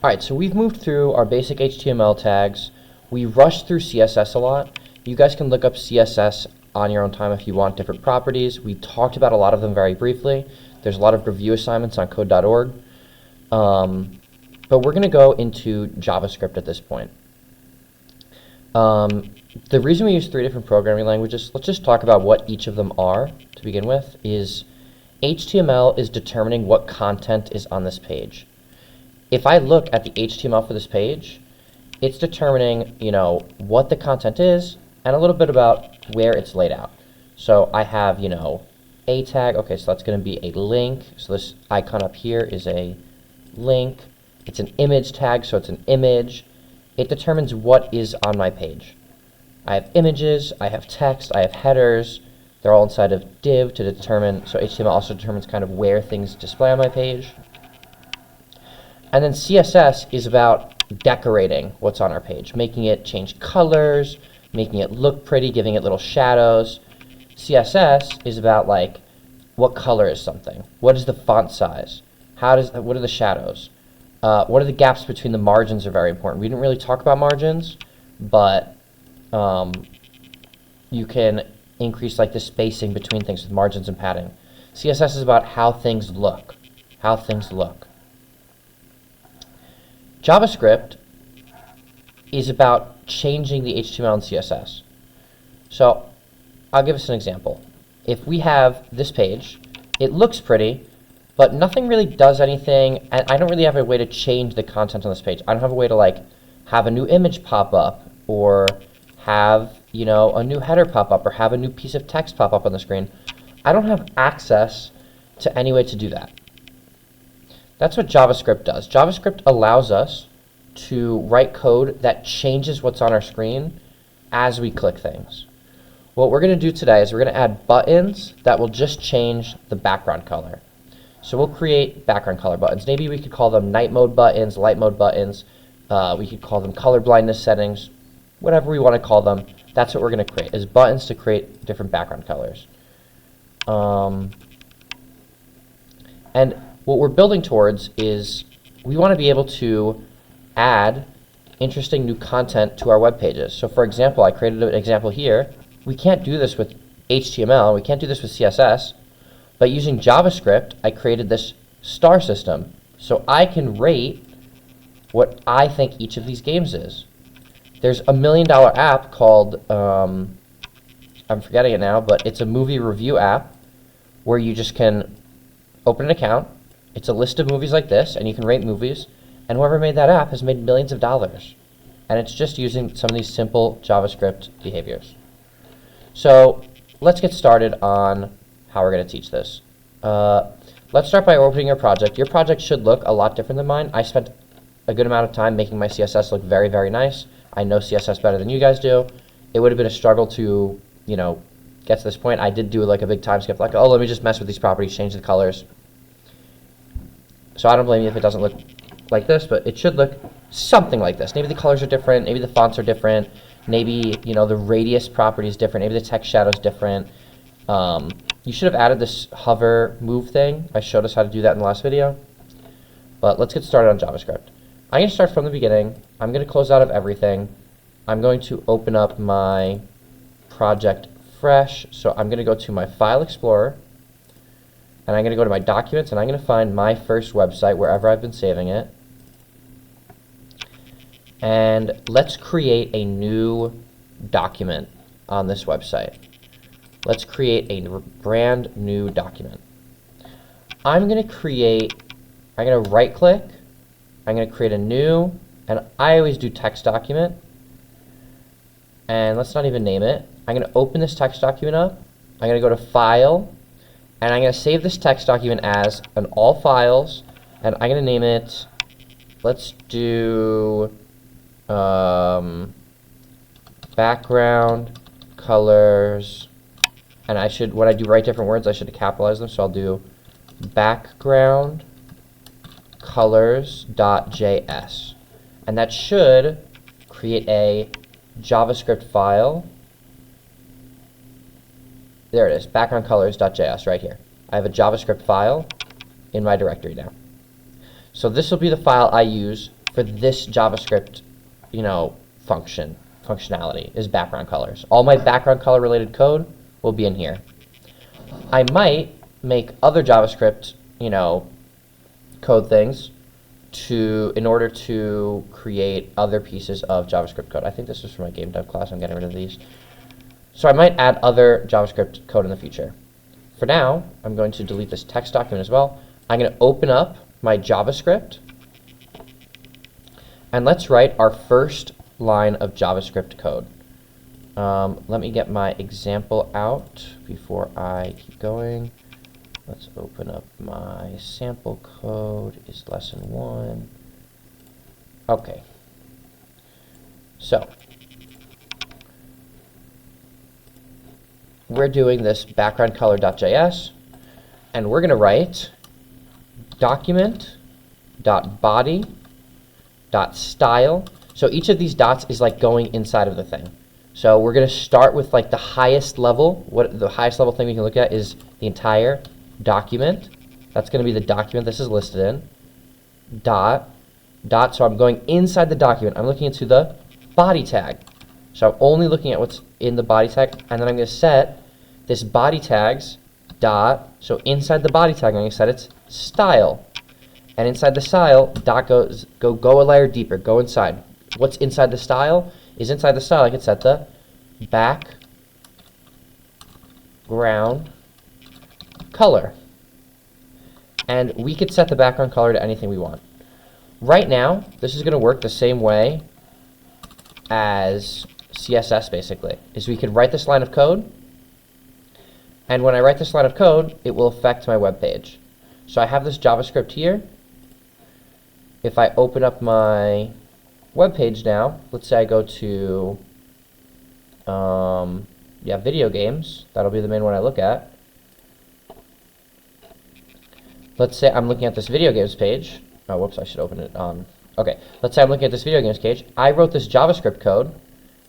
Alright, so we've moved through our basic HTML tags. We rushed through CSS a lot. You guys can look up CSS on your own time if you want different properties. We talked about a lot of them very briefly. There's a lot of review assignments on code.org. But we're going to go into JavaScript at this point. The reason we use 3 different programming languages, let's just talk about what each of them are to begin with, is HTML is determining what content is on this page. If I look at the HTML for this page, it's determining, what the content is and a little bit about where it's laid out. So I have, a tag. Okay, so that's going to be a link. So this icon up here is a link. It's an image tag, so it's an image. It determines what is on my page. I have images, I have text, I have headers. They're all inside of div to determine, so HTML also determines kind of where things display on my page. And then CSS is about decorating what's on our page, making it change colors, making it look pretty, giving it little shadows. CSS is about what color is something? What is the font size? What are the shadows? What are the gaps between the margins are very important. We didn't really talk about margins, but you can increase the spacing between things with margins and padding. CSS is about how things look. JavaScript is about changing the HTML and CSS. So I'll give us an example. If we have this page, it looks pretty, but nothing really does anything, and I don't really have a way to change the content on this page. I don't have a way to have a new image pop up, or have a new header pop up, or have a new piece of text pop up on the screen. I don't have access to any way to do that. That's what JavaScript does. JavaScript allows us to write code that changes what's on our screen as we click things. What we're going to do today is we're going to add buttons that will just change the background color. So we'll create background color buttons. Maybe we could call them night mode buttons, light mode buttons. We could call them color blindness settings, whatever we want to call them. That's what we're going to create, is buttons to create different background colors. And what we're building towards is we want to be able to add interesting new content to our web pages. So for example, I created an example here. We can't do this with HTML. We can't do this with CSS. But using JavaScript, I created this star system. So I can rate what I think each of these games is. There's a $1 million app called, I'm forgetting it now, but it's a movie review app where you just can open an account. It's a list of movies like this, and you can rate movies. And whoever made that app has made millions of dollars. And it's just using some of these simple JavaScript behaviors. So let's get started on how we're going to teach this. Let's start by opening your project. Your project should look a lot different than mine. I spent a good amount of time making my CSS look very, very nice. I know CSS better than you guys do. It would have been a struggle to, get to this point. I did do a big time skip, oh, let me just mess with these properties, change the colors. So I don't blame you if it doesn't look like this, but it should look something like this. Maybe the colors are different, maybe the fonts are different, maybe the radius property is different, maybe the text shadow is different. You should have added this hover move thing. I showed us how to do that in the last video. But let's get started on JavaScript. I'm going to start from the beginning. I'm going to close out of everything. I'm going to open up my project fresh. So I'm going to go to my File Explorer, and I'm going to go to my Documents, and I'm going to find my first website wherever I've been saving it. And let's create a new document on this website. Let's create a brand new document. I'm going to right click, I'm going to create a new, and I always do text document. And let's not even name it. I'm going to open this text document up. I'm going to go to File, and I'm going to save this text document as an all files, and I'm going to name it, let's do background colors. And when I do write different words, I should capitalize them. So I'll do background colors.js. And that should create a JavaScript file. There it is, background colors.js right here. I have a JavaScript file in my directory now. So this will be the file I use for this JavaScript, functionality is background colors. All my background color related code will be in here. I might make other JavaScript, code things in order to create other pieces of JavaScript code. I think this is for my game dev class. I'm getting rid of these. So I might add other JavaScript code in the future. For now, I'm going to delete this text document as well. I'm going to open up my JavaScript, and let's write our first line of JavaScript code. Let me get my example out before I keep going. Let's open up my sample code. Is lesson 1. Okay. So we're doing this background color.js, and we're going to write document.body.style. So each of these dots is like going inside of the thing. So we're going to start with like the highest level. The highest level thing we can look at is the entire document. That's going to be the document this is listed in. Dot. So I'm going inside the document. I'm looking into the body tag. So I'm only looking at what's in the body tag, and then I'm going to set this body tag's dot. So inside the body tag, I'm going to set its style. And inside the style, dot go a layer deeper. Go inside. What's inside the style is inside the style. I can set the background color. And we could set the background color to anything we want. Right now, this is going to work the same way as CSS, basically. Is we could write this line of code, and when I write this line of code, it will affect my web page. So I have this JavaScript here. If I open up my web page now, let's say I go to video games. That'll be the main one I look at. Let's say I'm looking at this video games page. Oh, whoops, I should open it. Okay, let's say I'm looking at this video games page. I wrote this JavaScript code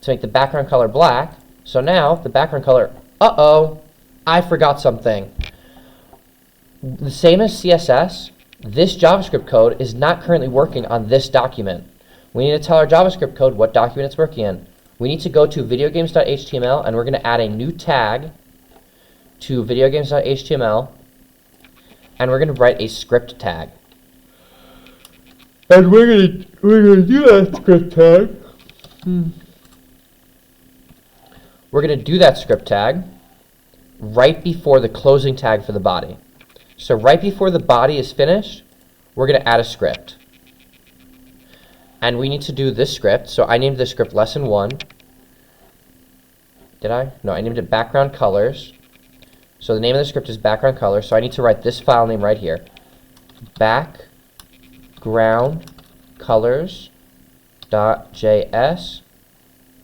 to make the background color black. So now the background color, I forgot something. The same as CSS, this JavaScript code is not currently working on this document. We need to tell our JavaScript code what document it's working in. We need to go to videogames.html, and we're going to add a new tag to videogames.html, and we're going to write a script tag. And we're going to do that script tag. We're going to do that script tag right before the closing tag for the body. So right before the body is finished, we're going to add a script. And we need to do this script. So I named this script lesson 1. Did I? No, I named it background colors. So the name of the script is background colors. So I need to write this file name right here. Background colors.js.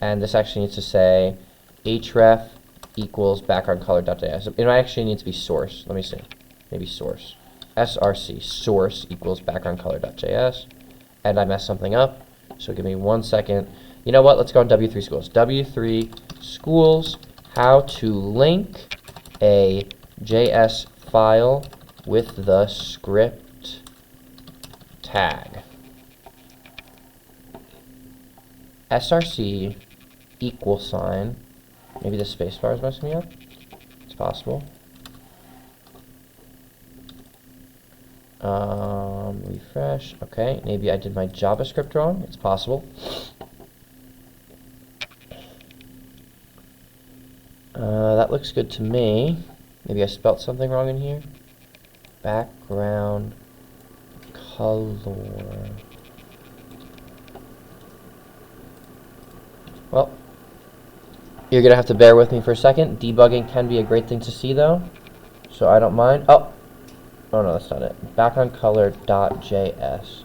And this actually needs to say href equals background color.js. It might actually need to be source. Let me see. Maybe source. src, source equals background color.js. And I messed something up, so give me 1 second. You know what? Let's go on W3 Schools. W3 Schools, how to link a JS file with the script tag. src equal sign. Maybe the spacebar is messing me up. It's possible. Refresh. Okay, maybe I did my JavaScript wrong. It's possible. That looks good to me. Maybe I spelt something wrong in here. Background color. Well, you're going to have to bear with me for a second. Debugging can be a great thing to see, though, so I don't mind. Oh no, that's not it. Background color.js.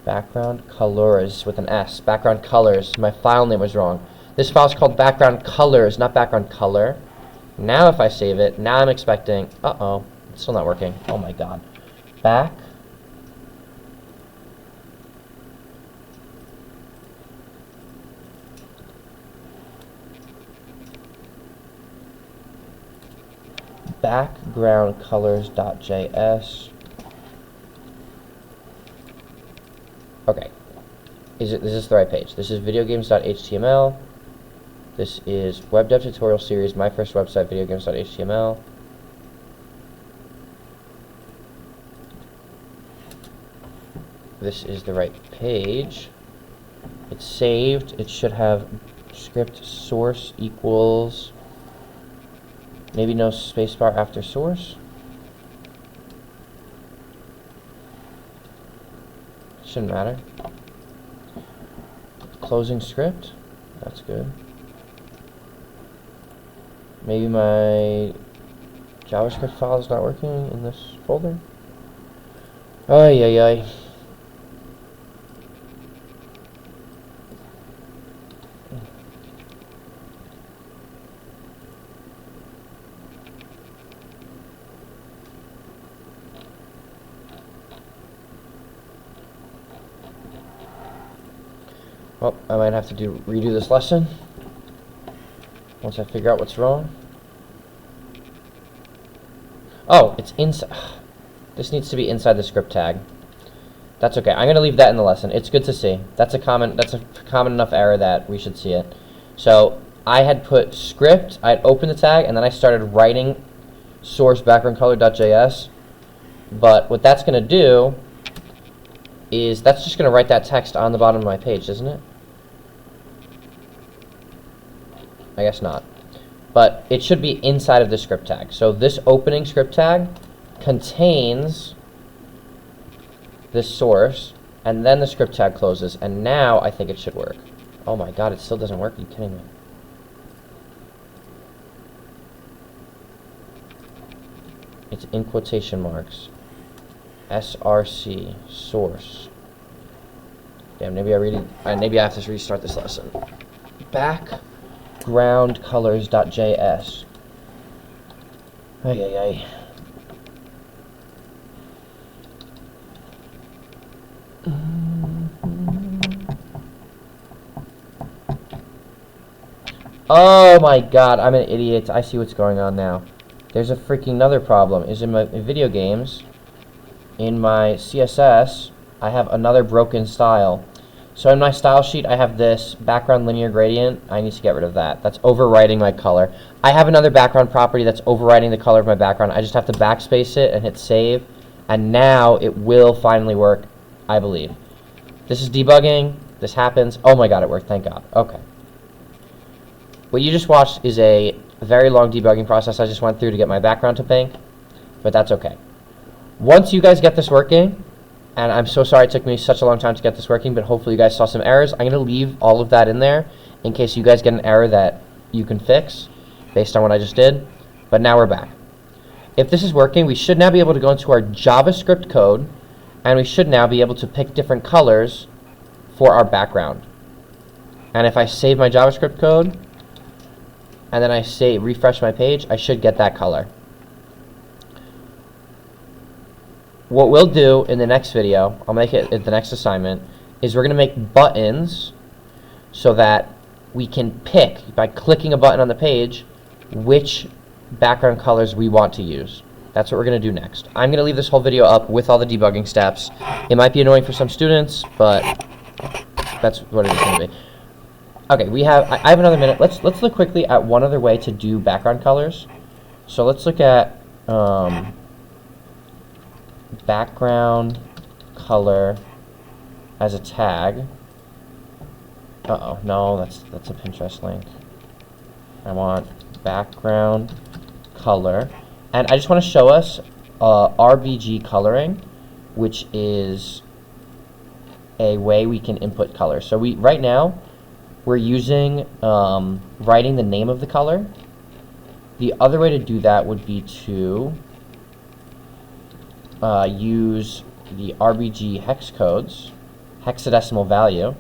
Background colors with an S. Background colors. My file name was wrong. This file is called background colors, not background color. Now if I save it, now I'm expecting, it's still not working. Oh my god. Background colors.js. Okay. Is this the right page? This is videogames.html. This is Webdev tutorial series, my first website, videogames.html. This is the right page. It's saved. It should have script source equals, maybe no spacebar after source. Shouldn't matter. Closing script. That's good. Maybe my JavaScript file is not working in this folder. Ay, ay, ay. Well, I might have to redo this lesson once I figure out what's wrong. Oh, it's inside. This needs to be inside the script tag. That's okay. I'm going to leave that in the lesson. It's good to see. That's a common enough error that we should see it. So I had put script, I had opened the tag, and then I started writing source background color.js. But what that's going to do is that's just going to write that text on the bottom of my page, isn't it? I guess not. But it should be inside of the script tag. So this opening script tag contains this source, and then the script tag closes, and now I think it should work. Oh my god, it still doesn't work? Are you kidding me? It's in quotation marks. src, source. Damn, maybe maybe I have to restart this lesson. Backgroundcolors.js. Ay, ay, ay. Oh my god, I'm an idiot. I see what's going on now. There's a freaking another problem. Is in my video games, in my CSS, I have another broken style. So in my style sheet, I have this background linear gradient. I need to get rid of that. That's overwriting my color. I have another background property that's overwriting the color of my background. I just have to backspace it and hit save. And now it will finally work, I believe. This is debugging. This happens. Oh my god, it worked. Thank god. Okay. What you just watched is a very long debugging process I just went through to get my background to pink. But that's okay. Once you guys get this working, and I'm so sorry it took me such a long time to get this working, but hopefully you guys saw some errors. I'm going to leave all of that in there in case you guys get an error that you can fix based on what I just did. But now we're back. If this is working, we should now be able to go into our JavaScript code, and we should now be able to pick different colors for our background. And if I save my JavaScript code, and then I say refresh my page, I should get that color. What we'll do in the next video, I'll make it the next assignment, is we're going to make buttons so that we can pick, by clicking a button on the page, which background colors we want to use. That's what we're going to do next. I'm going to leave this whole video up with all the debugging steps. It might be annoying for some students, but that's what it is going to be. Okay, I have another minute. Let's look quickly at one other way to do background colors. So let's look at background color as a tag. Uh-oh, no, that's a Pinterest link. I want background color. And I just want to show us RBG coloring, which is a way we can input color. So right now, we're using writing the name of the color. The other way to do that would be to use the RBG hex codes, hexadecimal value,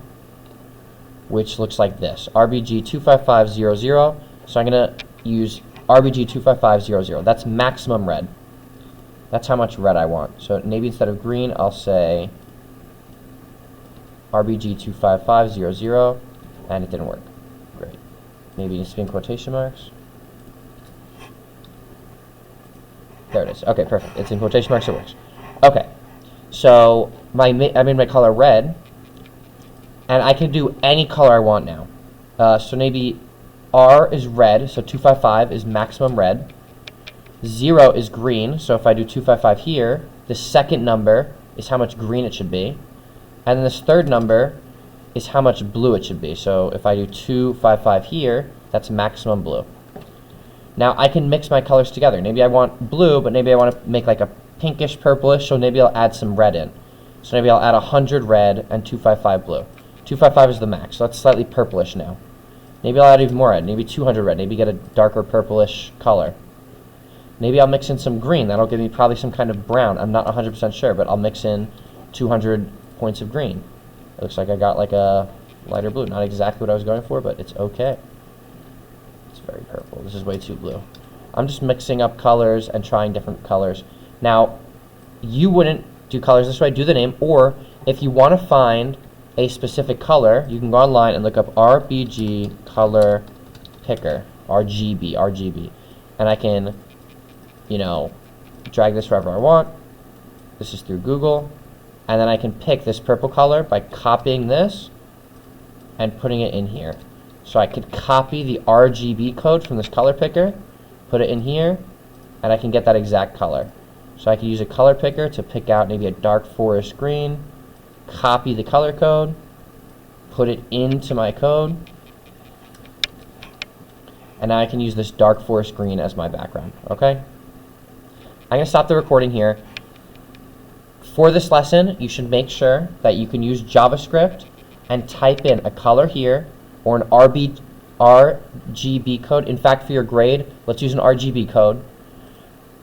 which looks like this, RBG 25500. So I'm going to use RBG 25500. That's maximum red. That's how much red I want. So maybe instead of green, I'll say RBG 25500. And it didn't work. Great. Maybe it needs to be in quotation marks. There it is. Okay, perfect. It's in quotation marks. It works. Okay. So I made my color red, And I can do any color I want now. So maybe R is red, so 255 is maximum red. 0 is green, so if I do 255 here, the second number is how much green it should be. And then this third number is how much blue it should be. So if I do 255 here, that's maximum blue. Now I can mix my colors together. Maybe I want blue, but maybe I want to make like a pinkish purplish, so maybe I'll add some red in. So maybe I'll add 100 red and 255 blue. 255 is the max, so that's slightly purplish now. Maybe I'll add even more red, maybe 200 red, maybe get a darker purplish color. Maybe I'll mix in some green, that'll give me probably some kind of brown. I'm not 100% sure, but I'll mix in 200 points of green. It looks like I got like a lighter blue. Not exactly what I was going for, but it's okay. It's very purple. This is way too blue. I'm just mixing up colors and trying different colors. Now, you wouldn't do colors this way, do the name, or if you want to find a specific color, you can go online and look up RBG color picker, RGB, and I can, you know, drag this wherever I want. This is through Google, and then I can pick this purple color by copying this and putting it in here. So I could copy the RGB code from this color picker, put it in here, and I can get that exact color. So I can use a color picker to pick out maybe a dark forest green, copy the color code, put it into my code, and now I can use this dark forest green as my background, okay? I'm going to stop the recording here. For this lesson, you should make sure that you can use JavaScript and type in a color here or an RGB code. In fact, for your grade, let's use an RGB code.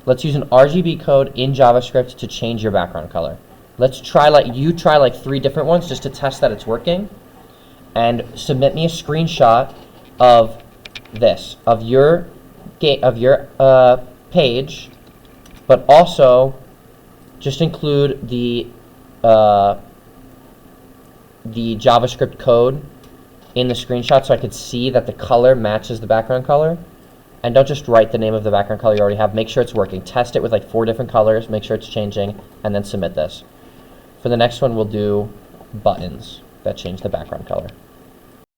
Let's use an RGB code in JavaScript to change your background color. Let's try like 3 different ones just to test that it's working, and submit me a screenshot of this, of your page, but also just include the JavaScript code in the screenshot so I could see that the color matches the background color. And don't just write the name of the background color you already have. Make sure it's working. Test it with like 4 different colors, make sure it's changing, and then submit this. For the next one, we'll do buttons that change the background color.